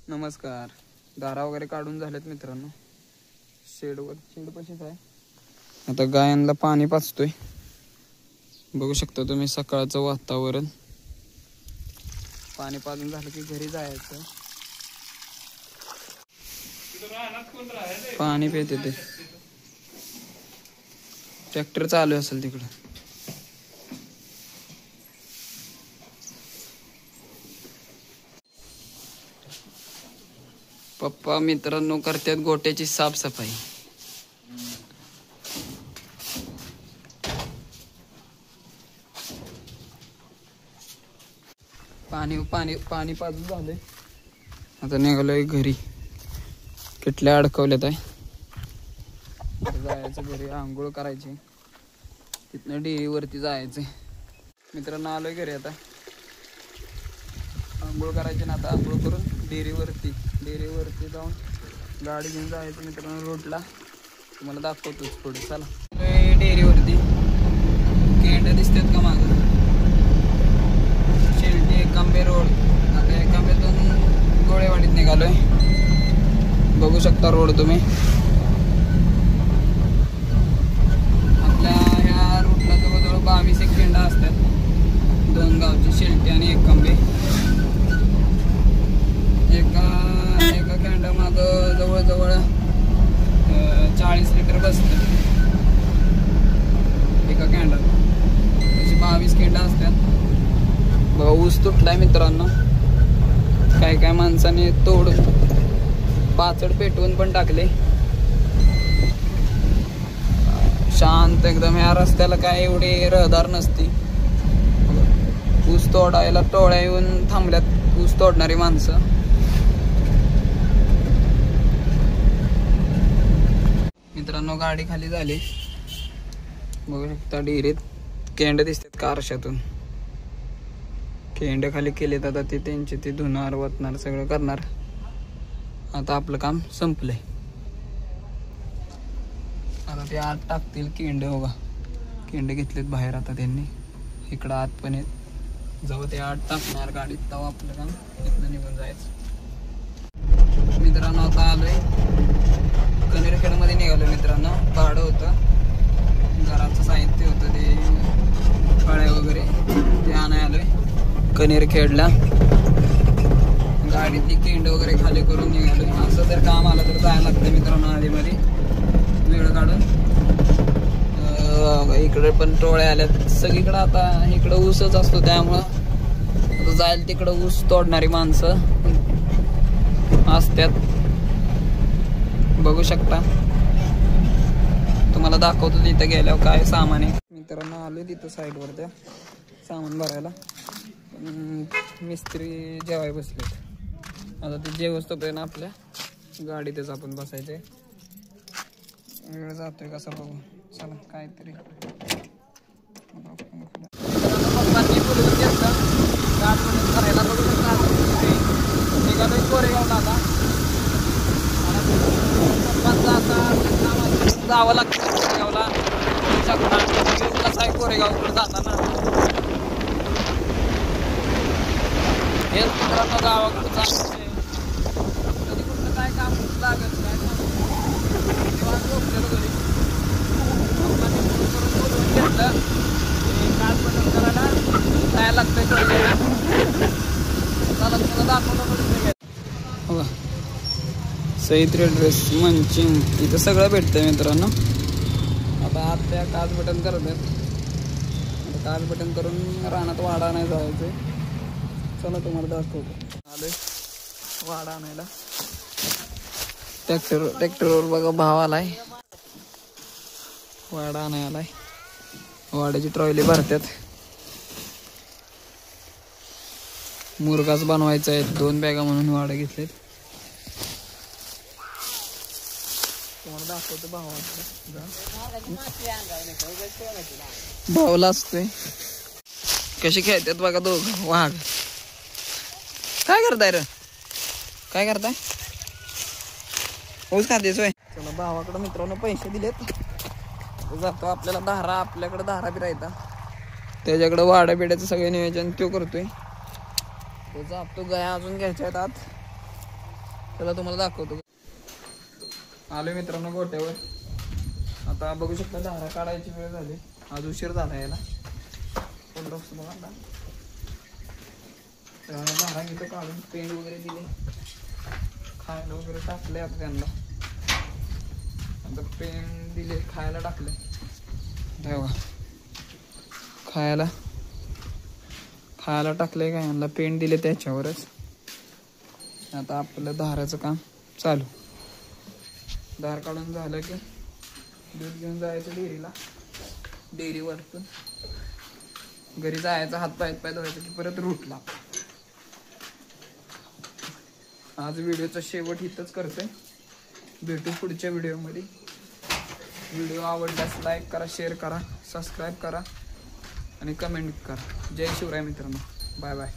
नमस्कार. दारा वगैरे काढून झालेत मित्रांनो. शेड पशीच आहे. आता गायांना पाणी पाजतोय. बघू शकता तुम्ही सकाळचं वातावरण. पाणी पाजून झालं की घरी जायचं. पाणी पिते ते. ट्रॅक्टर चालू असेल तिकडं. पप्पा मित्रांनो करतात गोट्याची साफसफाई. पाणी पाणी पाणी पाजून झालंय. आता निघालोय घरी. किटल्या अडकवल्यात आहे. जायचं घरी, आंघोळ करायची, तिथनं डेअरीवरती जायचं. मित्रांनो आलोय घरी. आता आंघोळ करायची ना. आता आंघोळ करून डेअरीवरती जाऊन गाडी घेऊन जायचं मित्रांनो रोडला. तुम्हाला दाखवतोच पुढे. चला डेअरीवरती. केंड दिसतात का मागं? शेल्टी एकांबे रोड. आता एकांबेतून गोळेवाडीत निघालोय. बघू शकता रोड तुम्ही. आपल्या ह्या रूटला जवळजवळ 22 एक केंडा असतात. 2 गावची, शेल्टी आणि एकांबे. एका केंडा माग जवळजवळ 40 लिटर बसतं एका केंडात. अशी 22 केंडा असतात. बघा ऊस तुटलाय मित्रांनो. काय माणसाने तोडून पाचड पेटवून पण टाकले. शांत एकदम. या रस्त्याला काय एवढी रहदार नसती. ऊस तोडायला टोळ्या येऊन थांबल्यात ऊस तोडणारी माणसं. मित्रांनो गाडी खाली झाली. बघू शकता डेअरीत केंड दिसतात का आरशातून. केंड खाली केलेत. आता ते त्यांचे ते धुणार वतणार सगळं करणार. आता आपलं काम संपलंय. आता ते आत टाकतील केंड. बघा केंड घेतलेत बाहेर आता त्यांनी. इकडं आत पण आहेत. जेव्हा ते आत टाकणार गाडीत तेव्हा आपलं काम इथनं निघून जायचं. मित्रांनो आता आलोय कनेरखेडमध्ये निघालो मित्रांनो. भाडं होतं, घराचं साहित्य होतं, ते फळे वगैरे ते आणाय आलोय कनेरखेडला. गाडीतली केंड वगैरे खाली करून निघालोय. असं जर काम आलं तर जायला लागतं मित्रांनो आधीमध्ये वेळ काढून. इकडे पण टोळ्या आल्यात सगळीकडं. आता इकडं ऊसच असतो त्यामुळं आता जायला तिकडं ऊस तोडणारी माणसं असतात. बघू शकता. तुम्हाला दाखवतो तिथं गेल्यावर काय सामान आहे. मित्रांनो आलोय तिथं साईडवर त्या सामान भरायला. मिस्त्री जेवाय बसलेत. आता ते जेवस तोपर्यंत आपल्या गाडीतच आपण बसायचे. वेळ जातोय कसा बघू. चला काहीतरी पप्पांनी बोलवून घेतलं गाडीमध्ये करायला. बघू शकता निघालोय कोरेगावला. आता पप्पांचा आता जावं लागतं कोरेगावला. कसा आहे कोरेगावकडे जाताना. हेच मित्रांनो गावाकडे जायचं. कधी कुठलं काय काम लागत काय झोपलेलं घरी. पप्पांनी फोन करून बोलवून घेतलं. कार्ड बटन करायला जायला लागतंय. चला तुम्हाला दाखवलं. हो सई ट्रेडर्स मंचिंग इथं सगळं भेटतंय मित्रांनो. आता आत त्या काच बटन करत आहेत. आता काच बटन करून रानात वाडा नाही जायचं. चला तुम्हाला दाखवतो. आलोय वाडा आणायला. ट्रॅक्टरवर बघा भाव आलाय. वाडा आणायलाय. वाड्याची ट्रॉली भरतात. मुरगाच बनवायचा आहे. 2 बॅगा म्हणून वाडा घेतलेत. तुम्हाला दाखवतो भावाला असतोय. कशी खेळतात बघा दोघं वाघ. काय करताय रे? काय करताय? ऊस खातेस होय. चला भावाकडे मित्रांनो पैसे दिलेत. जातो. आपल्याला धारा, आपल्याकडे धारा बी राहता. त्याच्याकडे वाड्या बिड्याचं सगळं नियोजन तो करतोय. तो जातो. गाया अजून घ्यायच्या आहेत आत. त्याला तुम्हाला दाखवतो. आलो मित्रांनो गोट्यावर. आता बघू शकता धारा काढायची वेळ झाली. आज उशीर झाला याला. धारा घेतो काढून पेंड वगैरे दिले, खायला वगैरे टाकले. आता त्यांना आता पेंड दिले, खायला टाकले. बघा खायला टाकले काय यांना, पेंड दिले त्याच्यावरच. आता आपलं धाराचं काम चालू. धार काढून झालं की दूध घेऊन जायचं डेअरीला. डेअरीवरतून घरी जायचं, हात पाय धुवायचं की परत रूटला. आज व्हिडिओचा शेवट इथंच करतोय. भेटू पुढच्या व्हिडिओमध्ये. व्हिडिओ आवडल्यास लाईक करा, शेअर करा, सबस्क्राईब करा आणि कमेंट करा. जय शिवराय मित्रांनो. Bye bye.